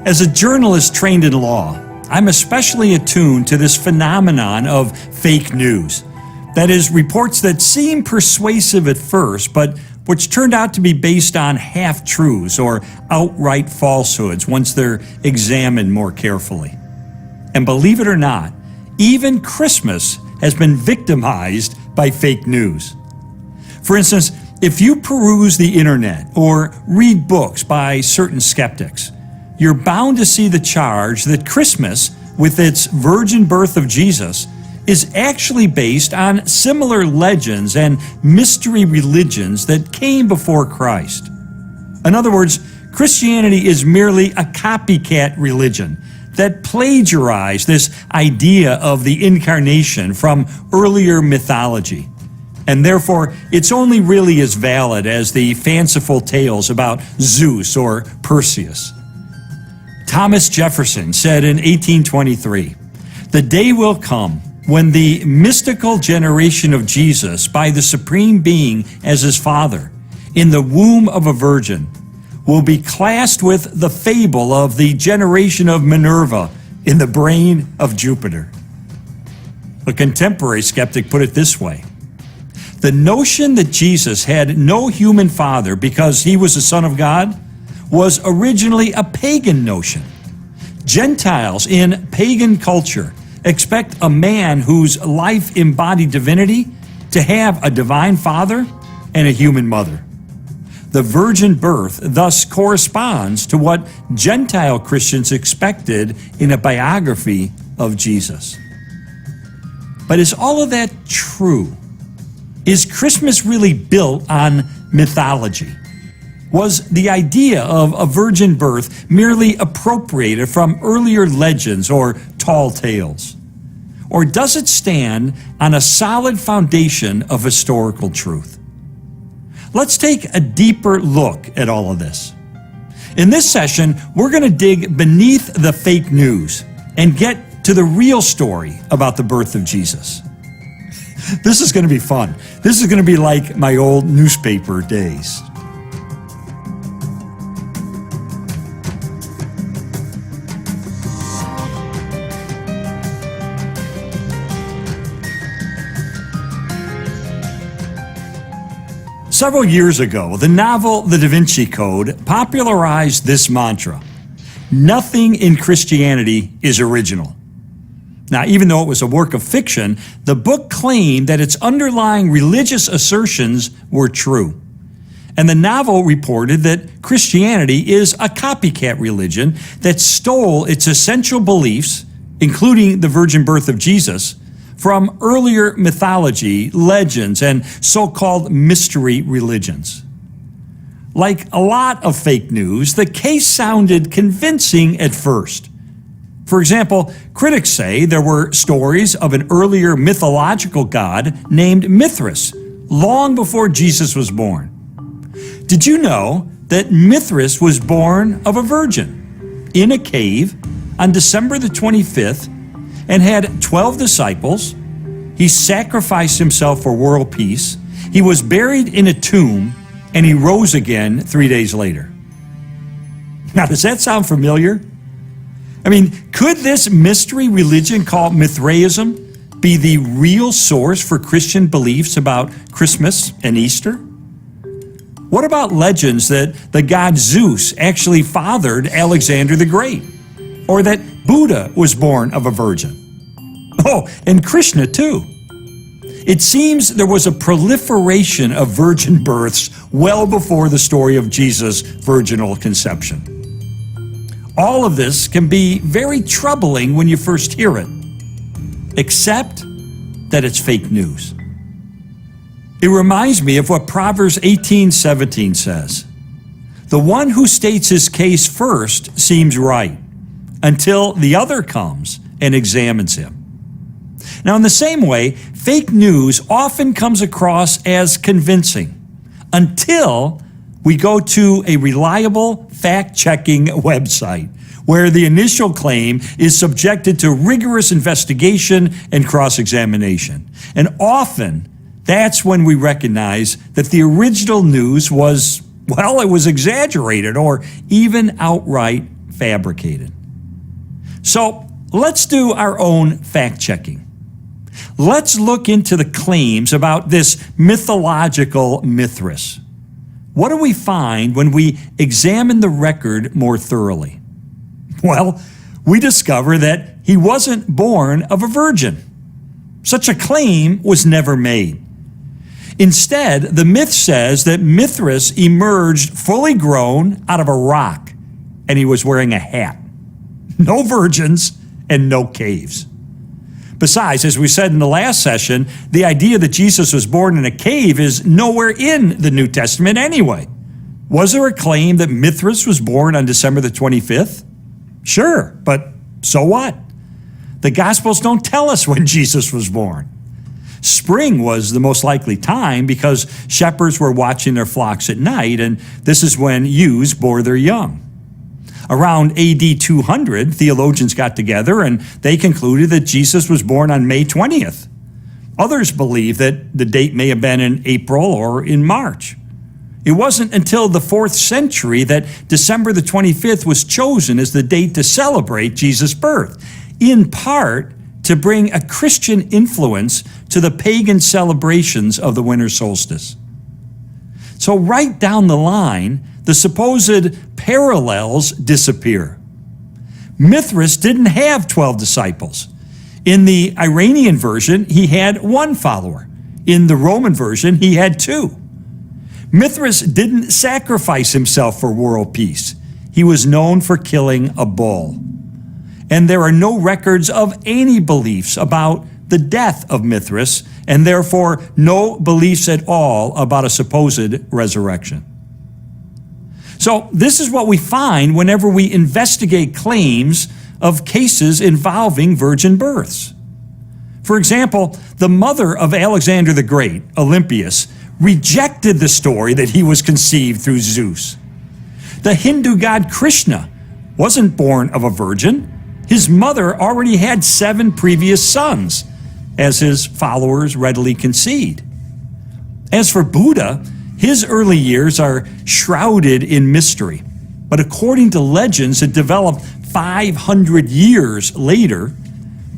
As a journalist trained in law, I'm especially attuned to this phenomenon of fake news. That is, reports that seem persuasive at first, but which turned out to be based on half-truths or outright falsehoods once they're examined more carefully. And believe it or not, even Christmas has been victimized by fake news. For instance, if you peruse the internet or read books by certain skeptics, you're bound to see the charge that Christmas, with its virgin birth of Jesus, is actually based on similar legends and mystery religions that came before Christ. In other words, Christianity is merely a copycat religion that plagiarized this idea of the incarnation from earlier mythology. And therefore, it's only really as valid as the fanciful tales about Zeus or Perseus. Thomas Jefferson said in 1823, "The day will come when the mystical generation of Jesus by the Supreme Being as his Father, in the womb of a virgin, will be classed with the fable of the generation of Minerva in the brain of Jupiter." A contemporary skeptic put it this way: "The notion that Jesus had no human father because he was the Son of God was originally a pagan notion. Gentiles in pagan culture expect a man whose life embodied divinity to have a divine father and a human mother. The virgin birth thus corresponds to what Gentile Christians expected in a biography of Jesus." But is all of that true? Is Christmas really built on mythology? Was the idea of a virgin birth merely appropriated from earlier legends or tall tales? Or does it stand on a solid foundation of historical truth? Let's take a deeper look at all of this. In this session, we're going to dig beneath the fake news and get to the real story about the birth of Jesus. This is going to be fun. This is going to be like my old newspaper days. Several years ago, the novel The Da Vinci Code popularized this mantra: nothing in Christianity is original. Now, even though it was a work of fiction, the book claimed that its underlying religious assertions were true. And the novel reported that Christianity is a copycat religion that stole its essential beliefs, including the virgin birth of Jesus, from earlier mythology, legends, and so-called mystery religions. Like a lot of fake news, the case sounded convincing at first. For example, critics say there were stories of an earlier mythological god named Mithras, long before Jesus was born. Did you know that Mithras was born of a virgin in a cave on December the 25th and had 12 disciples? He sacrificed himself for world peace. He was buried in a tomb, and he rose again 3 days later. Now, does that sound familiar? I mean, could this mystery religion called Mithraism be the real source for Christian beliefs about Christmas and Easter? What about legends that the god Zeus actually fathered Alexander the Great? Or that Buddha was born of a virgin? Oh, and Krishna too. It seems there was a proliferation of virgin births well before the story of Jesus' virginal conception. All of this can be very troubling when you first hear it, except that it's fake news. It reminds me of what Proverbs 18:17 says. The one who states his case first seems right, until the other comes and examines him. Now, in the same way, fake news often comes across as convincing until we go to a reliable fact-checking website where the initial claim is subjected to rigorous investigation and cross-examination. And often, that's when we recognize that the original news was, well, it was exaggerated or even outright fabricated. So let's do our own fact-checking. Let's look into the claims about this mythological Mithras. What do we find when we examine the record more thoroughly? Well, we discover that he wasn't born of a virgin. Such a claim was never made. Instead, the myth says that Mithras emerged fully grown out of a rock, and he was wearing a hat. No virgins and no caves. Besides, as we said in the last session, the idea that Jesus was born in a cave is nowhere in the New Testament anyway. Was there a claim that Mithras was born on December the 25th? Sure, but so what? The Gospels don't tell us when Jesus was born. Spring was the most likely time because shepherds were watching their flocks at night, and this is when ewes bore their young. Around AD 200, theologians got together and they concluded that Jesus was born on May 20th. Others believe that the date may have been in April or in March. It wasn't until the 4th century that December the 25th was chosen as the date to celebrate Jesus' birth, in part to bring a Christian influence to the pagan celebrations of the winter solstice. So right down the line, the supposed parallels disappear. Mithras didn't have 12 disciples. In the Iranian version, he had 1 follower. In the Roman version, he had 2. Mithras didn't sacrifice himself for world peace. He was known for killing a bull. And there are no records of any beliefs about the death of Mithras, and therefore no beliefs at all about a supposed resurrection. So this is what we find whenever we investigate claims of cases involving virgin births. For example, the mother of Alexander the Great, Olympias, rejected the story that he was conceived through Zeus. The Hindu god Krishna wasn't born of a virgin. His mother already had 7 previous sons, as his followers readily concede. As for Buddha, his early years are shrouded in mystery, but according to legends that developed 500 years later,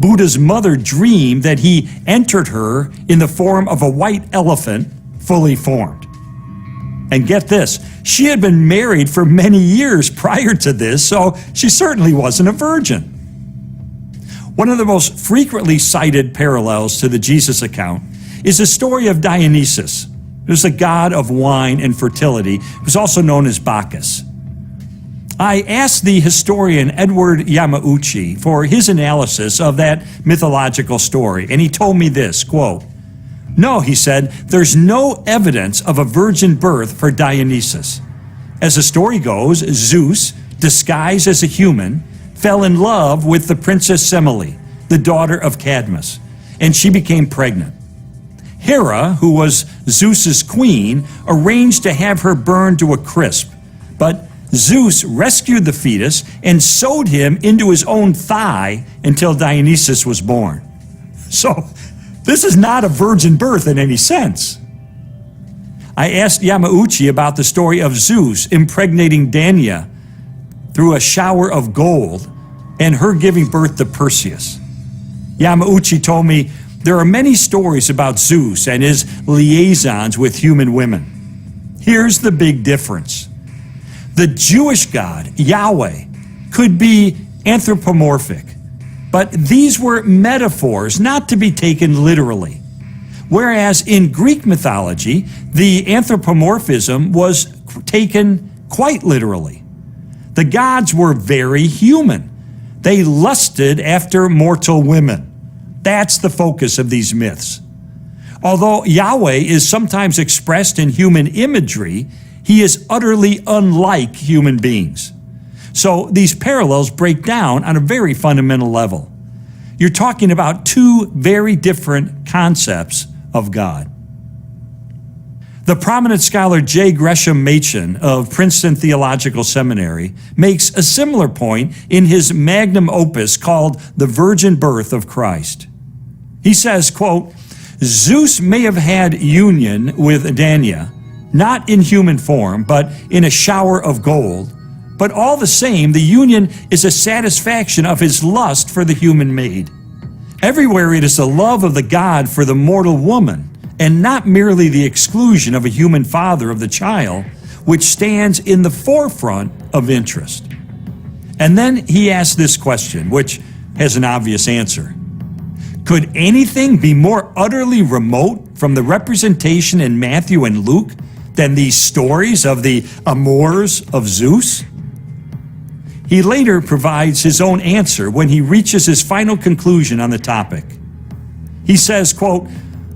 Buddha's mother dreamed that he entered her in the form of a white elephant, fully formed. And get this, she had been married for many years prior to this, so she certainly wasn't a virgin. One of the most frequently cited parallels to the Jesus account is the story of Dionysus, who's the god of wine and fertility, who's also known as Bacchus. I asked the historian Edward Yamauchi for his analysis of that mythological story, and he told me this, quote, "No," he said, "there's no evidence of a virgin birth for Dionysus. As the story goes, Zeus, disguised as a human, fell in love with the princess Semele, the daughter of Cadmus, and she became pregnant. Hera, who was Zeus's queen, arranged to have her burned to a crisp, but Zeus rescued the fetus and sewed him into his own thigh until Dionysus was born." So, this is not a virgin birth in any sense. I asked Yamauchi about the story of Zeus impregnating Dania through a shower of gold and her giving birth to Perseus. Yamauchi told me there are many stories about Zeus and his liaisons with human women. Here's the big difference. The Jewish God, Yahweh, could be anthropomorphic, but these were metaphors not to be taken literally. Whereas in Greek mythology, the anthropomorphism was taken quite literally. The gods were very human. They lusted after mortal women. That's the focus of these myths. Although Yahweh is sometimes expressed in human imagery, he is utterly unlike human beings. So these parallels break down on a very fundamental level. You're talking about 2 very different concepts of God. The prominent scholar J. Gresham Machen of Princeton Theological Seminary makes a similar point in his magnum opus called The Virgin Birth of Christ. He says, quote, "Zeus may have had union with Dania, not in human form, but in a shower of gold, But all the same, the union is a satisfaction of his lust for the human maid. Everywhere it is the love of the God for the mortal woman, and not merely the exclusion of a human father of the child, which stands in the forefront of interest. And then he asks this question, which has an obvious answer. Could anything be more utterly remote from the representation in Matthew and Luke than these stories of the amours of Zeus? He later provides his own answer when he reaches his final conclusion on the topic. He says, quote,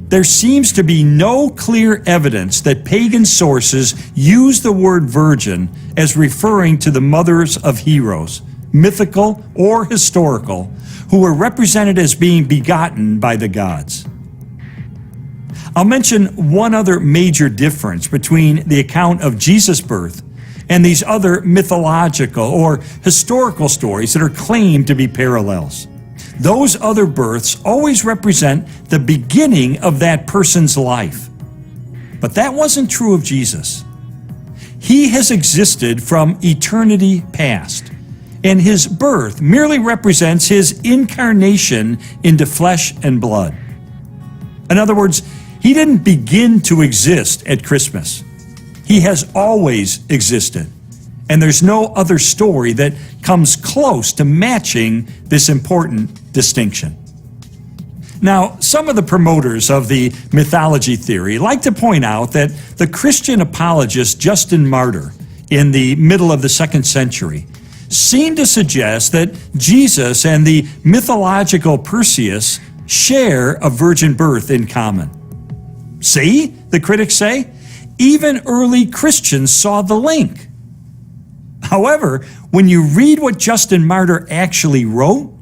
"There seems to be no clear evidence that pagan sources use the word virgin as referring to the mothers of heroes, mythical or historical, who were represented as being begotten by the gods." I'll mention one other major difference between the account of Jesus' birth and these other mythological or historical stories that are claimed to be parallels. Those other births always represent the beginning of that person's life. But that wasn't true of Jesus. He has existed from eternity past, and his birth merely represents his incarnation into flesh and blood. In other words, he didn't begin to exist at Christmas. He has always existed, and there's no other story that comes close to matching this important distinction. Now, some of the promoters of the mythology theory like to point out that the Christian apologist Justin Martyr in the middle of the 2nd century seemed to suggest that Jesus and the mythological Perseus share a virgin birth in common. See, the critics say, even early Christians saw the link. However, when you read what Justin Martyr actually wrote,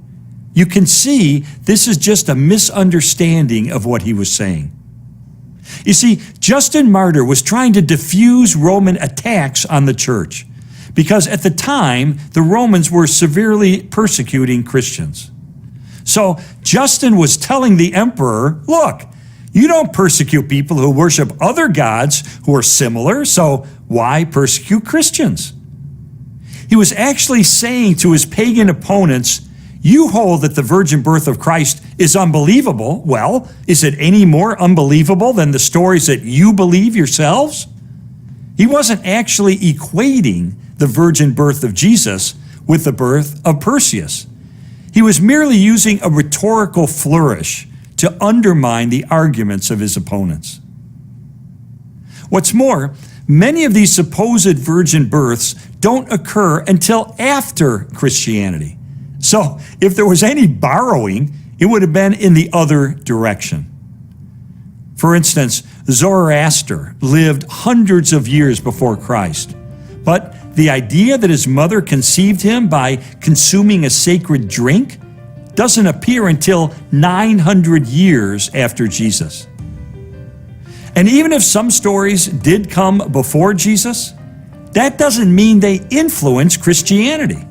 you can see this is just a misunderstanding of what he was saying. You see, Justin Martyr was trying to diffuse Roman attacks on the church because at the time, the Romans were severely persecuting Christians. So Justin was telling the emperor, look, you don't persecute people who worship other gods who are similar, so why persecute Christians? He was actually saying to his pagan opponents, you hold that the virgin birth of Christ is unbelievable. Well, is it any more unbelievable than the stories that you believe yourselves? He wasn't actually equating the virgin birth of Jesus with the birth of Perseus. He was merely using a rhetorical flourish to undermine the arguments of his opponents. What's more, many of these supposed virgin births don't occur until after Christianity. So if there was any borrowing, it would have been in the other direction. For instance, Zoroaster lived hundreds of years before Christ, but the idea that his mother conceived him by consuming a sacred drink doesn't appear until 900 years after Jesus. And even if some stories did come before Jesus, that doesn't mean they influence Christianity.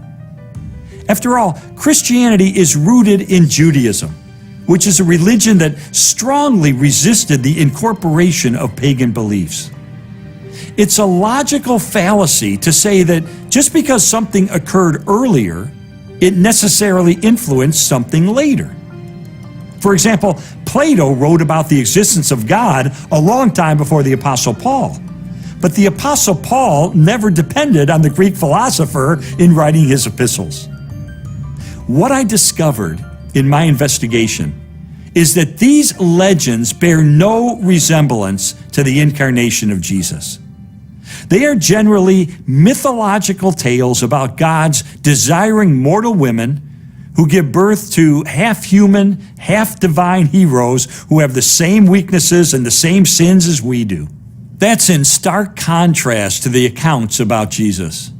After all, Christianity is rooted in Judaism, which is a religion that strongly resisted the incorporation of pagan beliefs. It's a logical fallacy to say that just because something occurred earlier, it necessarily influenced something later. For example, Plato wrote about the existence of God a long time before the Apostle Paul. But the Apostle Paul never depended on the Greek philosopher in writing his epistles. What I discovered in my investigation is that these legends bear no resemblance to the incarnation of Jesus. They are generally mythological tales about gods desiring mortal women who give birth to half-human, half-divine heroes who have the same weaknesses and the same sins as we do. That's in stark contrast to the accounts about Jesus.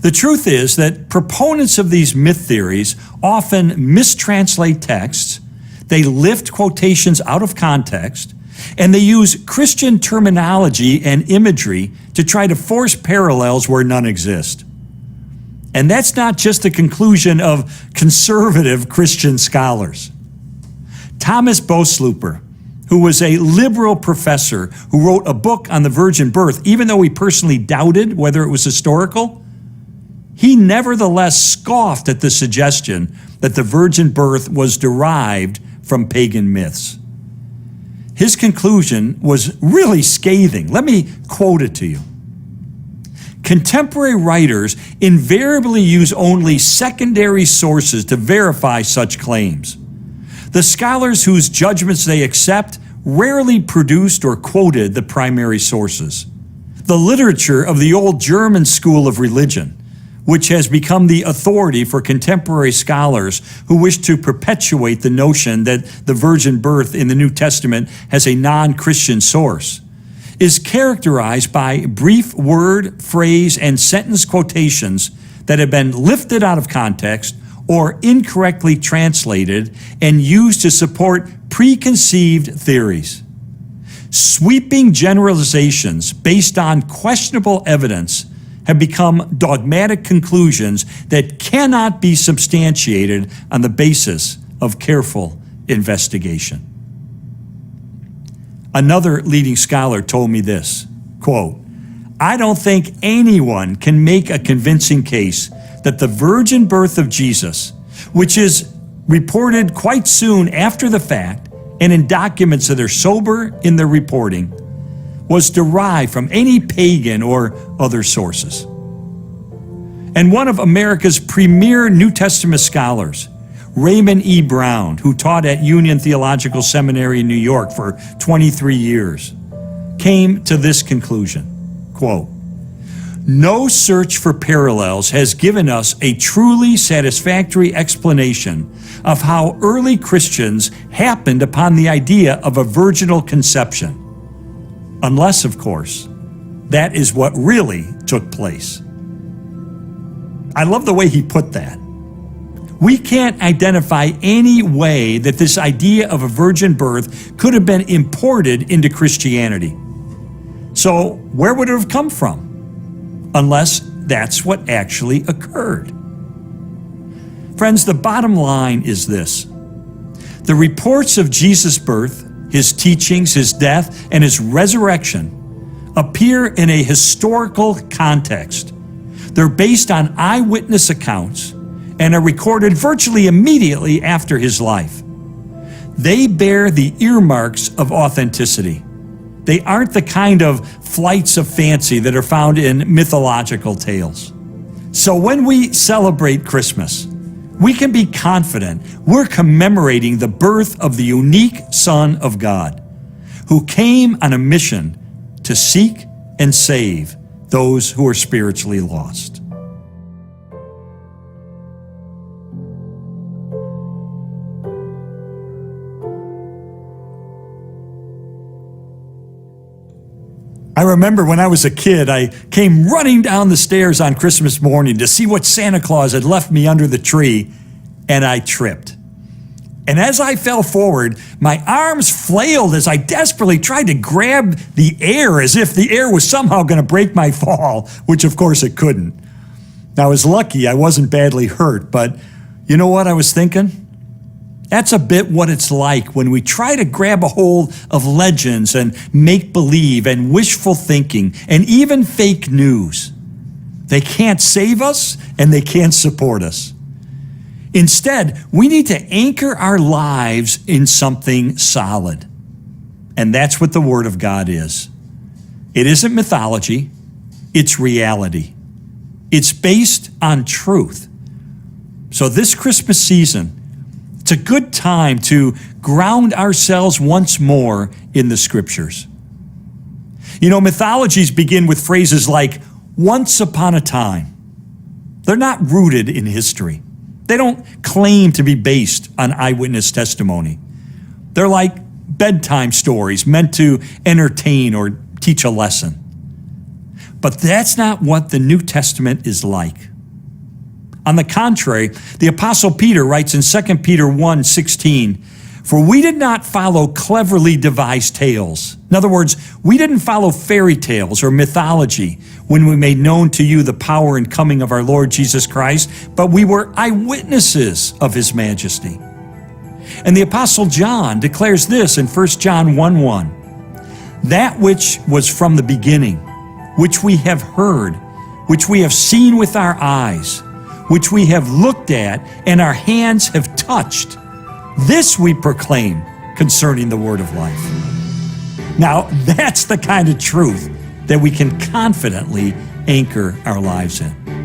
The truth is that proponents of these myth theories often mistranslate texts, they lift quotations out of context, and they use Christian terminology and imagery to try to force parallels where none exist. And that's not just a conclusion of conservative Christian scholars. Thomas Boslooper, who was a liberal professor who wrote a book on the virgin birth, even though he personally doubted whether it was historical, he nevertheless scoffed at the suggestion that the virgin birth was derived from pagan myths. His conclusion was really scathing. Let me quote it to you. Contemporary writers invariably use only secondary sources to verify such claims. The scholars whose judgments they accept rarely produced or quoted the primary sources. The literature of the old German school of religion, which has become the authority for contemporary scholars who wish to perpetuate the notion that the virgin birth in the New Testament has a non-Christian source, is characterized by brief word, phrase, and sentence quotations that have been lifted out of context or incorrectly translated and used to support preconceived theories. Sweeping generalizations based on questionable evidence have become dogmatic conclusions that cannot be substantiated on the basis of careful investigation. Another leading scholar told me this, quote, "I don't think anyone can make a convincing case that the virgin birth of Jesus, which is reported quite soon after the fact and in documents that are sober in their reporting, was derived from any pagan or other sources." And one of America's premier New Testament scholars, Raymond E. Brown, who taught at Union Theological Seminary in New York for 23 years, came to this conclusion, quote, "No search for parallels has given us a truly satisfactory explanation of how early Christians happened upon the idea of a virginal conception, unless, of course, that is what really took place." I love the way he put that. We can't identify any way that this idea of a virgin birth could have been imported into Christianity. So where would it have come from? Unless that's what actually occurred. Friends, the bottom line is this. The reports of Jesus' birth, his teachings, his death, and his resurrection appear in a historical context. They're based on eyewitness accounts and are recorded virtually immediately after his life. They bear the earmarks of authenticity. They aren't the kind of flights of fancy that are found in mythological tales. So when we celebrate Christmas, we can be confident we're commemorating the birth of the unique Son of God, who came on a mission to seek and save those who are spiritually lost. I remember when I was a kid, I came running down the stairs on Christmas morning to see what Santa Claus had left me under the tree, and I tripped. And as I fell forward, my arms flailed as I desperately tried to grab the air as if the air was somehow going to break my fall, which of course it couldn't. Now, I was lucky I wasn't badly hurt, but you know what I was thinking? That's a bit what it's like when we try to grab a hold of legends and make-believe and wishful thinking and even fake news. They can't save us and they can't support us. Instead, we need to anchor our lives in something solid. And that's what the Word of God is. It isn't mythology, it's reality. It's based on truth. So this Christmas season, it's a good time to ground ourselves once more in the Scriptures. You know, mythologies begin with phrases like, once upon a time. They're not rooted in history. They don't claim to be based on eyewitness testimony. They're like bedtime stories meant to entertain or teach a lesson. But that's not what the New Testament is like. On the contrary, the Apostle Peter writes in 2 Peter 1:16, "For we did not follow cleverly devised tales." In other words, we didn't follow fairy tales or mythology when we made known to you the power and coming of our Lord Jesus Christ, but we were eyewitnesses of his majesty. And the Apostle John declares this in 1 John 1:1, "That which was from the beginning, which we have heard, which we have seen with our eyes, which we have looked at and our hands have touched. This we proclaim concerning the word of life. Now, that's the kind of truth that we can confidently anchor our lives in.